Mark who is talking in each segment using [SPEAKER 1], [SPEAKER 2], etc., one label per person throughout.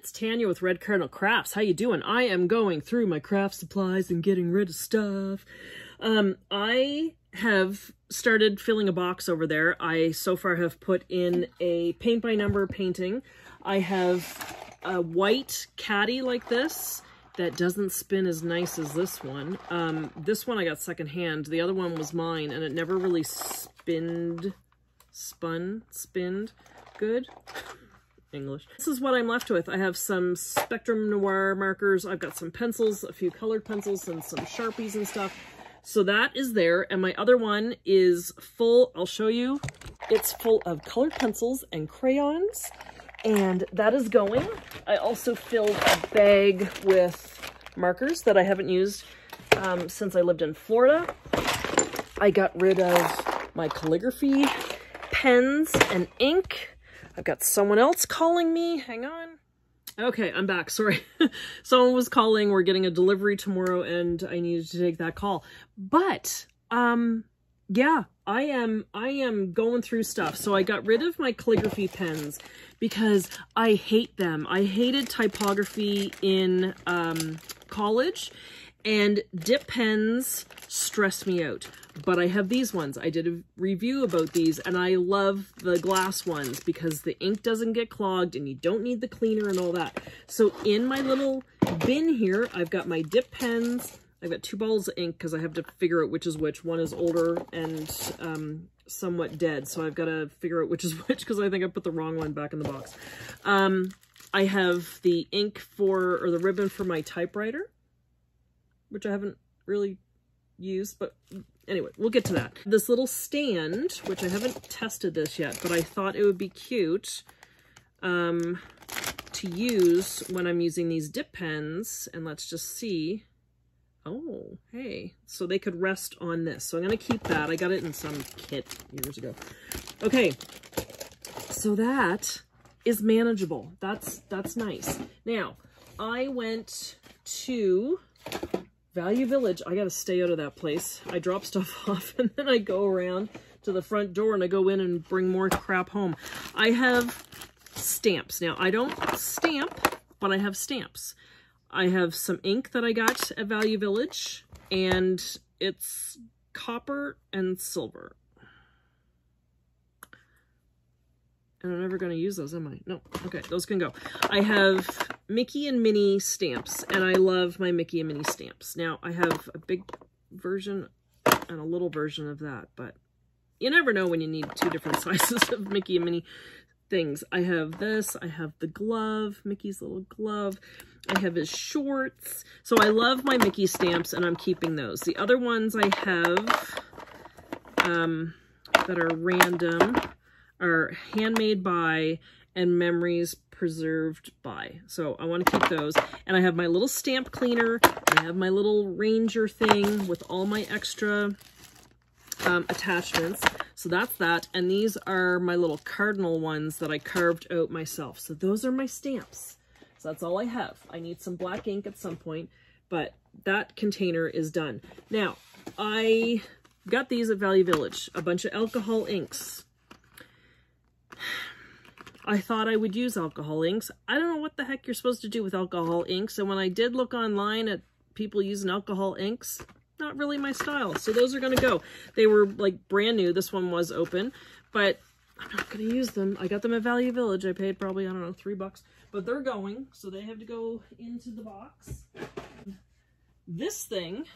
[SPEAKER 1] it's Tanya with Red Cardinal Crafts. How you doing? I am going through my craft supplies and getting rid of stuff. I have started filling a box over there. I so far have put in a paint by number painting. I have a white caddy like this that doesn't spin as nice as this one. This one I got secondhand. The other one was mine, and it never really spinned good. English. This is what I'm left with. I have some Spectrum Noir markers. I've got some pencils, a few colored pencils, and some Sharpies and stuff. So that is there. And my other one is full. I'll show you. It's full of colored pencils and crayons. And that is going. I also filled a bag with markers that I haven't used since I lived in Florida. I got rid of my calligraphy pens and ink. I've got someone else calling me. Hang on. Okay, I'm back. Sorry. Someone was calling. We're getting a delivery tomorrow and I needed to take that call. But, yeah, I am going through stuff. So I got rid of my calligraphy pens because I hate them. I hated typography in college, and dip pens stress me out. But I have these ones. I did a review about these, and I love the glass ones because the ink doesn't get clogged and you don't need the cleaner and all that. So in my little bin here, I've got my dip pens. I've got 2 bottles of ink because I have to figure out which is which. One is older and somewhat dead, so I've got to figure out which is which because I think I put the wrong one back in the box. I have the ink or the ribbon for my typewriter, which I haven't really used, but anyway, we'll get to that. This little stand, which I haven't tested this yet, but I thought it would be cute to use when I'm using these dip pens. And let's just see. Oh, hey. So they could rest on this. So I'm going to keep that. I got it in some kit years ago. Okay. So that is manageable. That's nice. Now, I went to Value Village. I gotta stay out of that place. I drop stuff off and then I go around to the front door and I go in and bring more crap home. I have stamps. Now, I don't stamp, but I have stamps. I have some ink that I got at Value Village, and it's copper and silver. And I'm never going to use those, am I? No. Okay, those can go. I have Mickey and Minnie stamps, and I love my Mickey and Minnie stamps. Now, I have a big version and a little version of that, but you never know when you need 2 different sizes of Mickey and Minnie things. I have this. I have the glove, Mickey's little glove. I have his shorts. So I love my Mickey stamps, and I'm keeping those. The other ones I have that are random are handmade by and memories preserved by. So I want to keep those. And I have my little stamp cleaner. I have my little Ranger thing with all my extra attachments. So that's that. And these are my little cardinal ones that I carved out myself. So those are my stamps. So that's all I have. I need some black ink at some point, but that container is done. Now, I got these at Value Village, a bunch of alcohol inks. I thought I would use alcohol inks. I don't know what the heck you're supposed to do with alcohol inks. And when I did look online at people using alcohol inks, not really my style. So those are going to go. They were like brand new. This one was open, but I'm not going to use them. I got them at Value Village. I paid probably, I don't know, $3, but they're going. So they have to go into the box. This thing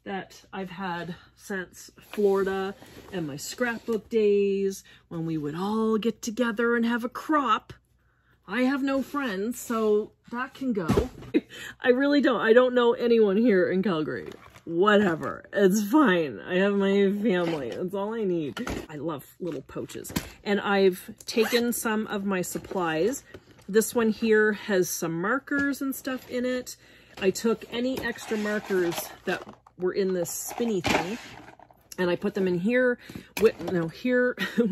[SPEAKER 1] that I've had since Florida and my scrapbook days when we would all get together and have a crop. I have no friends, so that can go. I really don't. I don't know anyone here in Calgary. Whatever. It's fine. I have my family. That's all I need. I love little pouches. And I've taken some of my supplies. This one here has some markers and stuff in it. I took any extra markers that were in this spinny thing, and I put them in here with,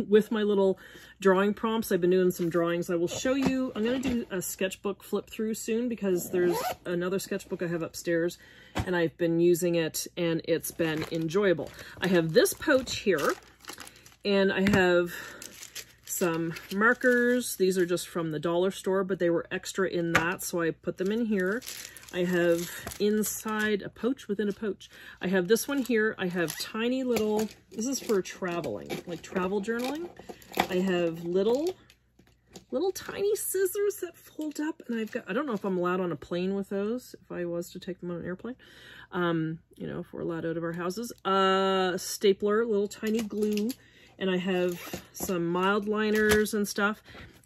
[SPEAKER 1] with my little drawing prompts. I've been doing some drawings. I will show you. I'm going to do a sketchbook flip through soon because there's another sketchbook I have upstairs and I've been using it and it's been enjoyable. I have this pouch here and I have some markers. These are just from the dollar store, but they were extra in that, so I put them in here. I have inside a pouch within a pouch. I have this one here. I have tiny little, this is for traveling, like travel journaling. I have little tiny scissors that fold up, and I've got, I don't know if I'm allowed on a plane with those, if I was to take them on an airplane, you know, if we're allowed out of our houses. Stapler, little tiny glue, and I have some mild liners and stuff.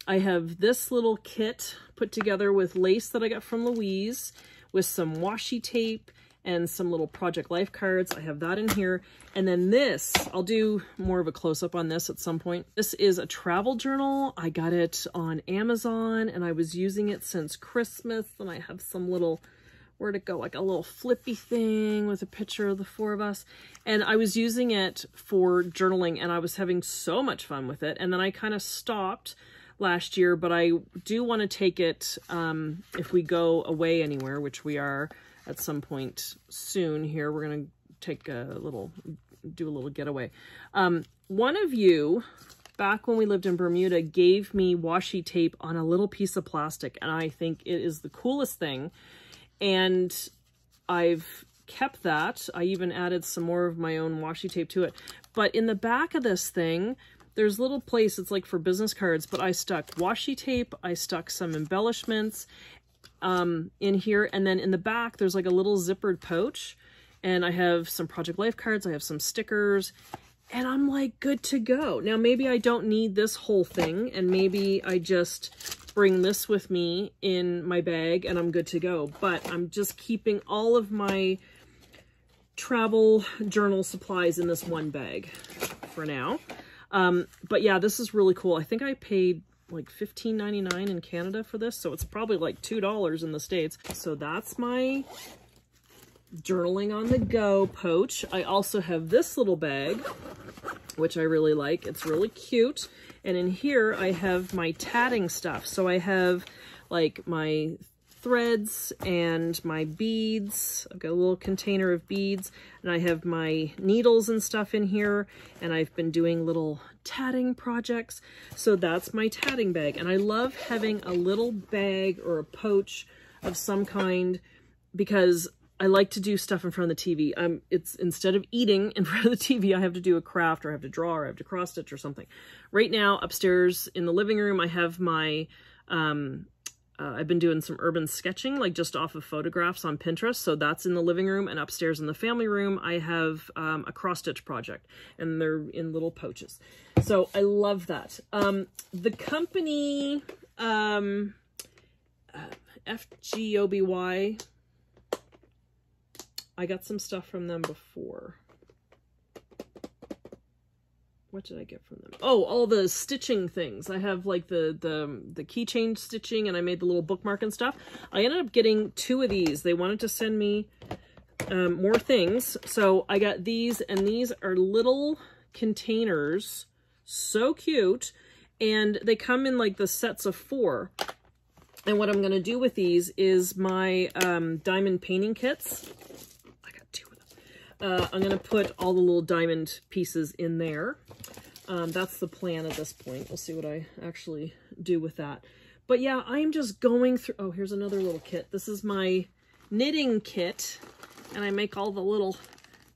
[SPEAKER 1] I have this little kit put together with lace that I got from Louise, with some washi tape and some little Project Life cards. I have that in here. And then this, I'll do more of a close-up on this at some point. This is a travel journal. I got it on Amazon, and I was using it since Christmas, and I have some little, where'd it go, like a little flippy thing with a picture of the 4 of us. And I was using it for journaling, and I was having so much fun with it. And then I kind of stopped last year, but I do want to take it if we go away anywhere, which we are at some point soon here. We're going to take a little, do a little getaway. One of you, back when we lived in Bermuda, gave me washi tape on a little piece of plastic, and I think it is the coolest thing. And I've kept that. I even added some more of my own washi tape to it. But in the back of this thing, there's a little place, it's like for business cards, but I stuck washi tape, I stuck some embellishments in here, and then in the back there's like a little zippered pouch, and I have some Project Life cards, I have some stickers, and I'm like good to go. Now maybe I don't need this whole thing, and maybe I just bring this with me in my bag and I'm good to go, but I'm just keeping all of my travel journal supplies in this one bag for now. But yeah, this is really cool. I think I paid like $15.99 in Canada for this, so it's probably like $2 in the States. So that's my journaling on the go pouch. I also have this little bag, which I really like. It's really cute. And in here I have my tatting stuff. So I have like my threads and my beads. I've got a little container of beads, and I have my needles and stuff in here, and I've been doing little tatting projects. So that's my tatting bag, and I love having a little bag or a pouch of some kind because I like to do stuff in front of the TV. It's instead of eating in front of the TV, I have to do a craft, or I have to draw, or I have to cross stitch or something. Right now upstairs in the living room I have my I've been doing some urban sketching, like just off of photographs on Pinterest. So that's in the living room, and upstairs in the family room, I have a cross-stitch project, and they're in little pouches. So I love that. The company, FGOBY, I got some stuff from them before. What did I get from them? Oh, all the stitching things. I have like the keychain stitching, and I made the little bookmark and stuff. I ended up getting 2 of these. They wanted to send me more things. So I got these, and these are little containers. So cute. And they come in like the sets of 4. And what I'm going to do with these is my diamond painting kits. I got 2 of them. I'm going to put all the little diamond pieces in there. That's the plan at this point. We'll see what I actually do with that. But yeah, I'm just going through... Oh, here's another little kit. This is my knitting kit, and I make all the little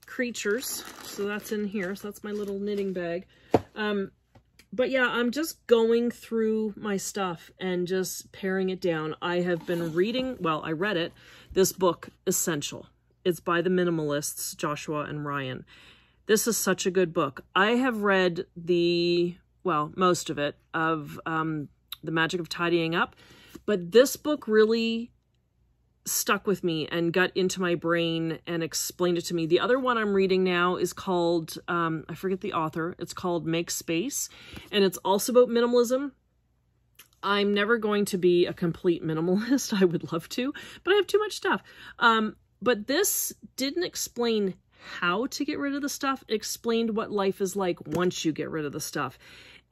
[SPEAKER 1] creatures. So that's in here. So that's my little knitting bag. But yeah, I'm just going through my stuff and just paring it down. I have been reading... Well, I read it. This book, Essential. It's by the minimalists, Joshua and Ryan. This is such a good book. I have read most of it, of The Magic of Tidying Up, but this book really stuck with me and got into my brain and explained it to me. The other one I'm reading now is called, I forget the author, it's called Make Space, and it's also about minimalism. I'm never going to be a complete minimalist. I would love to, but I have too much stuff. But this didn't explain how to get rid of the stuff. It explained what life is like once you get rid of the stuff.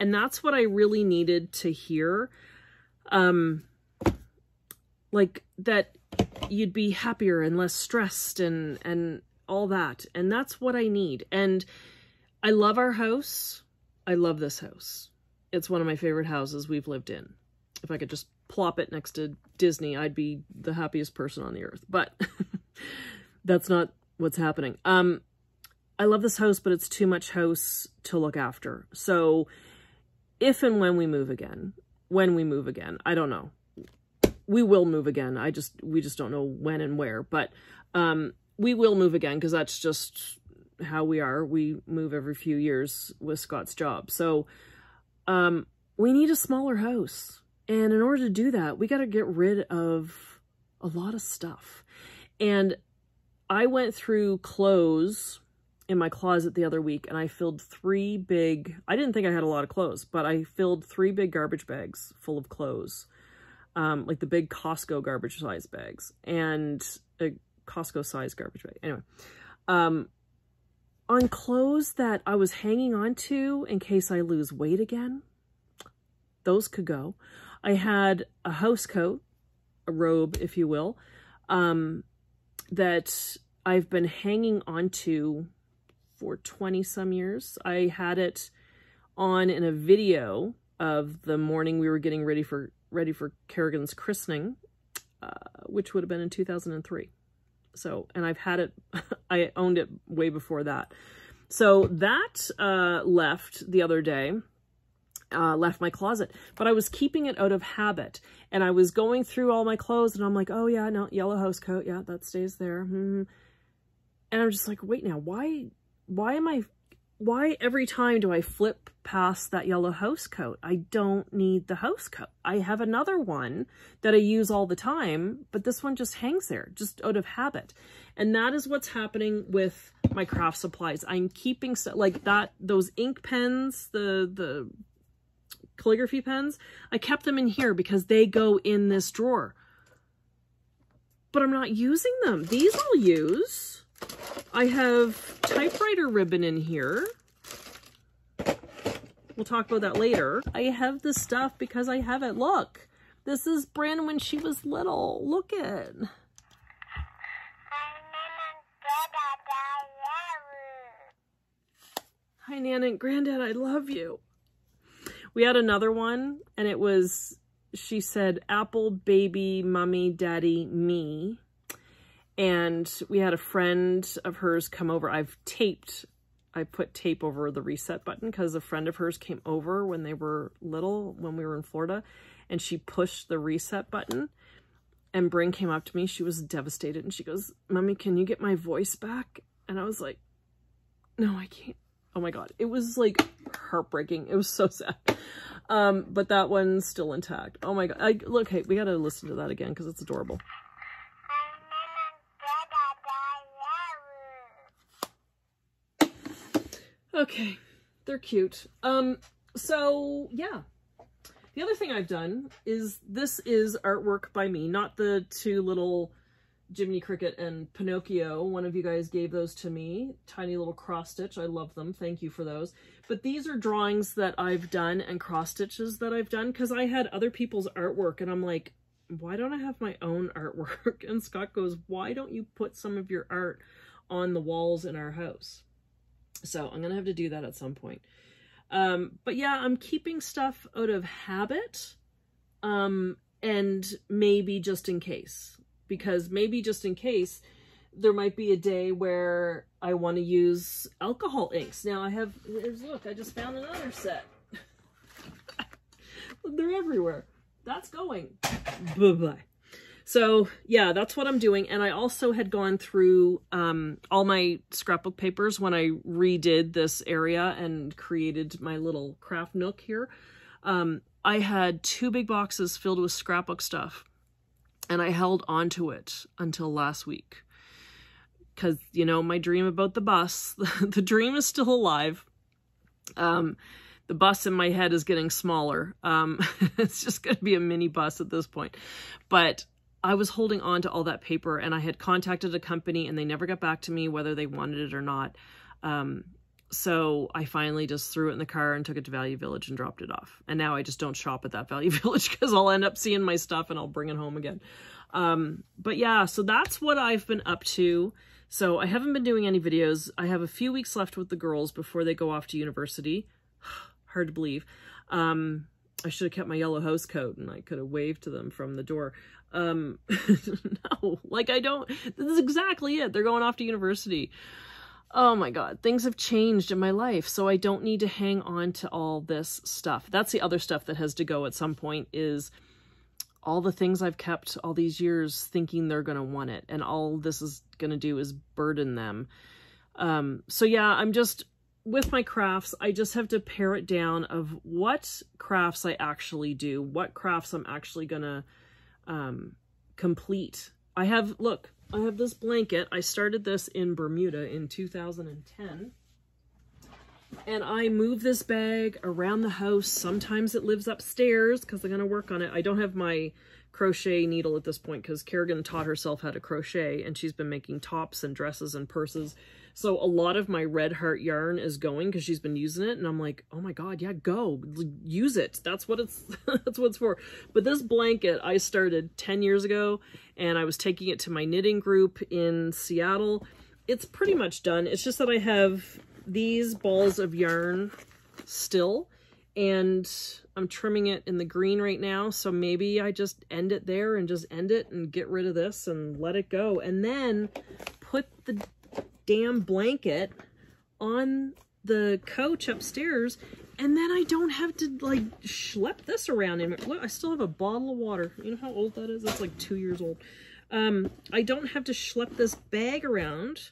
[SPEAKER 1] And that's what I really needed to hear. Like that you'd be happier and less stressed and all that. And that's what I need. And I love our house. I love this house. it's one of my favorite houses we've lived in. If I could just plop it next to Disney, I'd be the happiest person on the earth. But that's not what's happening. I love this house, but it's too much house to look after. So if and when we move again, I don't know. We will move again. We just don't know when and where, but we will move again because that's just how we are. We move every few years with Scott's job. So we need a smaller house. And in order to do that, we got to get rid of a lot of stuff. And I went through clothes in my closet the other week, and I filled I didn't think I had a lot of clothes, but I filled 3 big garbage bags full of clothes. Like the big Costco garbage size bags, and a Costco size garbage bag. Anyway, on clothes that I was hanging on to in case I lose weight again, those could go. I had a house coat, a robe, if you will, that I've been hanging on to for 20 some years. I had it on in a video of the morning we were getting ready for Kerrigan's christening, which would have been in 2003. So, and I've had it, I owned it way before that. So that left the other day, left my closet, but I was keeping it out of habit. And I was going through all my clothes and I'm like, oh yeah, no, yellow house coat. Yeah, that stays there. And I'm just like, wait now, why every time do I flip past that yellow house coat? I don't need the house coat. I have another one that I use all the time, but this one just hangs there, just out of habit. And that is what's happening with my craft supplies. I'm keeping stuff like that, those ink pens, the calligraphy pens, I kept them in here because they go in this drawer. But I'm not using them. These I'll use. I have typewriter ribbon in here. We'll talk about that later. I have this stuff because I have it. Look, this is Bryn when she was little. Look it. Hi, Nana and Granddad, I love you. We had another one, and it was, she said, Apple, baby, mommy, daddy, me. And we had a friend of hers come over. I put tape over the reset button because a friend of hers came over when they were little, when we were in Florida, and she pushed the reset button. And Bryn came up to me. She was devastated. And she goes, Mommy, can you get my voice back? And I was like, no, I can't. Oh my God. It was like heartbreaking. It was so sad. But that one's still intact. Oh my God. Look, hey, we got to listen to that again because it's adorable. Okay, they're cute. So yeah, the other thing I've done is, this is artwork by me, not the 2 little Jiminy Cricket and Pinocchio. One of you guys gave those to me, tiny little cross stitch. I love them. Thank you for those. But these are drawings that I've done and cross stitches that I've done because I had other people's artwork and I'm like, why don't I have my own artwork? And Scott goes, why don't you put some of your art on the walls in our house? So I'm going to have to do that at some point. But yeah, I'm keeping stuff out of habit, and maybe just in case, because maybe just in case there might be a day where I want to use alcohol inks. Now look, I just found another set. They're everywhere. That's going. Bye-bye. So yeah, that's what I'm doing. And I also had gone through all my scrapbook papers when I redid this area and created my little craft nook here. I had 2 big boxes filled with scrapbook stuff, and I held on to it until last week. Because, you know, my dream about the bus, the dream is still alive. The bus in my head is getting smaller. It's just going to be a mini bus at this point. But I was holding on to all that paper, and I had contacted a company and they never got back to me whether they wanted it or not. So I finally just threw it in the car and took it to Value Village and dropped it off. And now I just don't shop at that Value Village because I'll end up seeing my stuff and I'll bring it home again. But yeah, so that's what I've been up to. So I haven't been doing any videos. I have a few weeks left with the girls before they go off to university. hard to believe. I should have kept my yellow house coat and I could have waved to them from the door. No, like I don't, this is exactly it. They're going off to university. Oh my God, things have changed in my life. So I don't need to hang on to all this stuff. That's the other stuff that has to go at some point, is all the things I've kept all these years thinking they're going to want it. And all this is going to do is burden them. So yeah, I'm just, with my crafts, I just have to pare it down of what crafts I actually do, what crafts I'm actually going to complete. I have this blanket. I started this in Bermuda in 2010. And I move this bag around the house. Sometimes it lives upstairs because I'm going to work on it. I don't have my crochet needle at this point because Kerrigan taught herself how to crochet and she's been making tops and dresses and purses. So a lot of my Red Heart yarn is going because she's been using it. And I'm like, oh my God, yeah, go use it. That's what it's, that's what it's for. But this blanket I started 10 years ago and I was taking it to my knitting group in Seattle. It's pretty much done. It's just that I have these balls of yarn still and I'm trimming it in the green right now. So maybe I just end it there and just end it and get rid of this and let it go. And then put the damn blanket on the couch upstairs. And then I don't have to like schlep this around. Look, I still have a bottle of water. You know how old that is? It's like 2 years old. I don't have to schlep this bag around.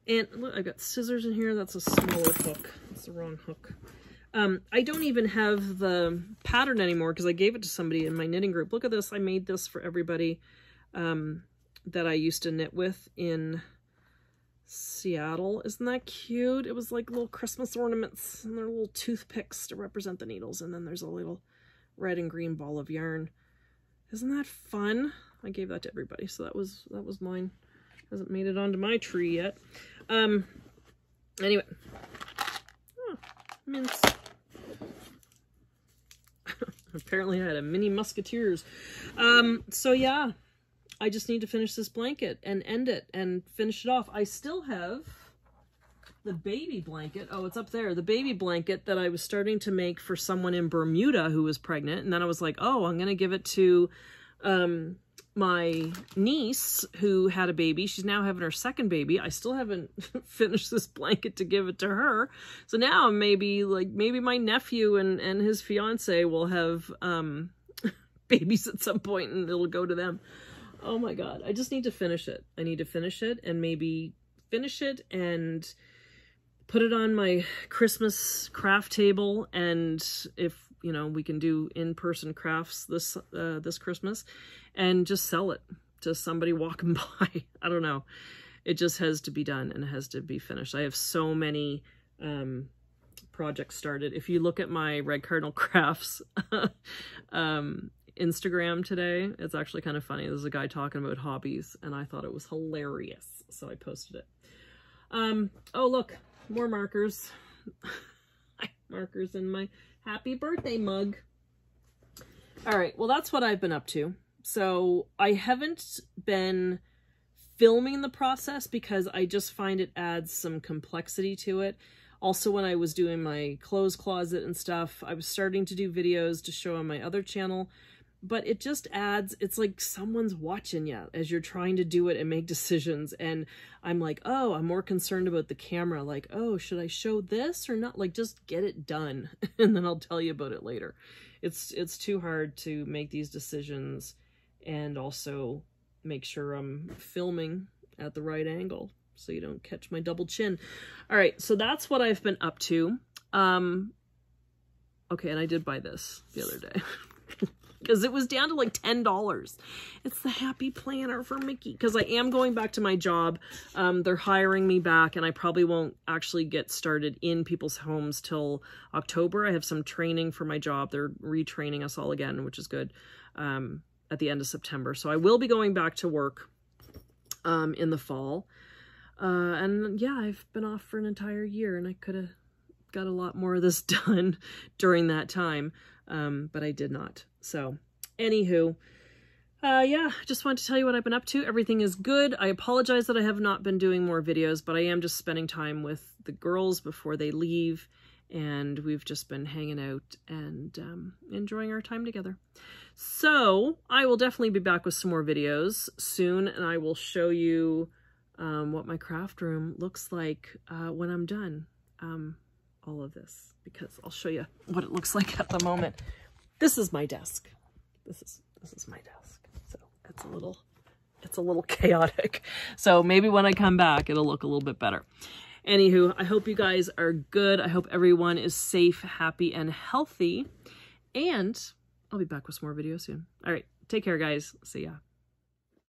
[SPEAKER 1] And look, I've got scissors in here. That's a smaller hook. That's the wrong hook. I don't even have the pattern anymore because I gave it to somebody in my knitting group. Look at this. I made this for everybody that I used to knit with in Seattle. Isn't that cute? It was like little Christmas ornaments and they're little toothpicks to represent the needles. And then there's a little red and green ball of yarn. Isn't that fun? I gave that to everybody. So that was mine. Hasn't made it onto my tree yet. Anyway. Oh, mince. Apparently I had a mini musketeers. So yeah, I just need to finish this blanket and end it and finish it off. I still have the baby blanket. Oh, it's up there. The baby blanket that I was starting to make for someone in Bermuda who was pregnant. And then I was like, oh, I'm going to give it to my niece who had a baby. She's now having her second baby. I still haven't finished this blanket to give it to her. So now maybe my nephew and his fiance will have babies at some point and it'll go to them. Oh my God. I just need to finish it. I need to finish it and maybe finish it and put it on my Christmas craft table. And if, you know, we can do in-person crafts this Christmas and just sell it to somebody walking by. I don't know. It just has to be done and it has to be finished. I have so many projects started. If you look at my Red Cardinal Crafts Instagram today, it's actually kind of funny. There's a guy talking about hobbies and I thought it was hilarious. So I posted it. Oh, look, more markers. Markers in my happy birthday mug. All right, well, that's what I've been up to. So I haven't been filming the process because I just find it adds some complexity to it. Also, when I was doing my clothes closet and stuff, I was starting to do videos to show on my other channel, but it just adds, it's like someone's watching you as you're trying to do it and make decisions. And I'm like, oh, I'm more concerned about the camera. Like, oh, should I show this or not? Like, just get it done. And then I'll tell you about it later. It's too hard to make these decisions and also make sure I'm filming at the right angle so you don't catch my double chin. All right, so that's what I've been up to. Okay, and I did buy this the other day. Because it was down to like $10. It's the Happy Planner for Mickey. Because I am going back to my job. They're hiring me back, and I probably won't actually get started in people's homes till October. I have some training for my job. They're retraining us all again, which is good, at the end of September. So I will be going back to work in the fall. And yeah, I've been off for an entire year, and I could have got a lot more of this done during that time. But I did not. So anywho, yeah, just wanted to tell you what I've been up to. Everything is good. I apologize that I have not been doing more videos, but I am just spending time with the girls before they leave and we've just been hanging out and enjoying our time together. So I will definitely be back with some more videos soon, and I will show you what my craft room looks like when I'm done all of this, because I'll show you what it looks like at the moment. This is my desk. This is my desk. So it's a little chaotic. So maybe when I come back, it'll look a little bit better. Anywho, I hope you guys are good. I hope everyone is safe, happy, and healthy. And I'll be back with some more videos soon. All right. Take care, guys. See ya.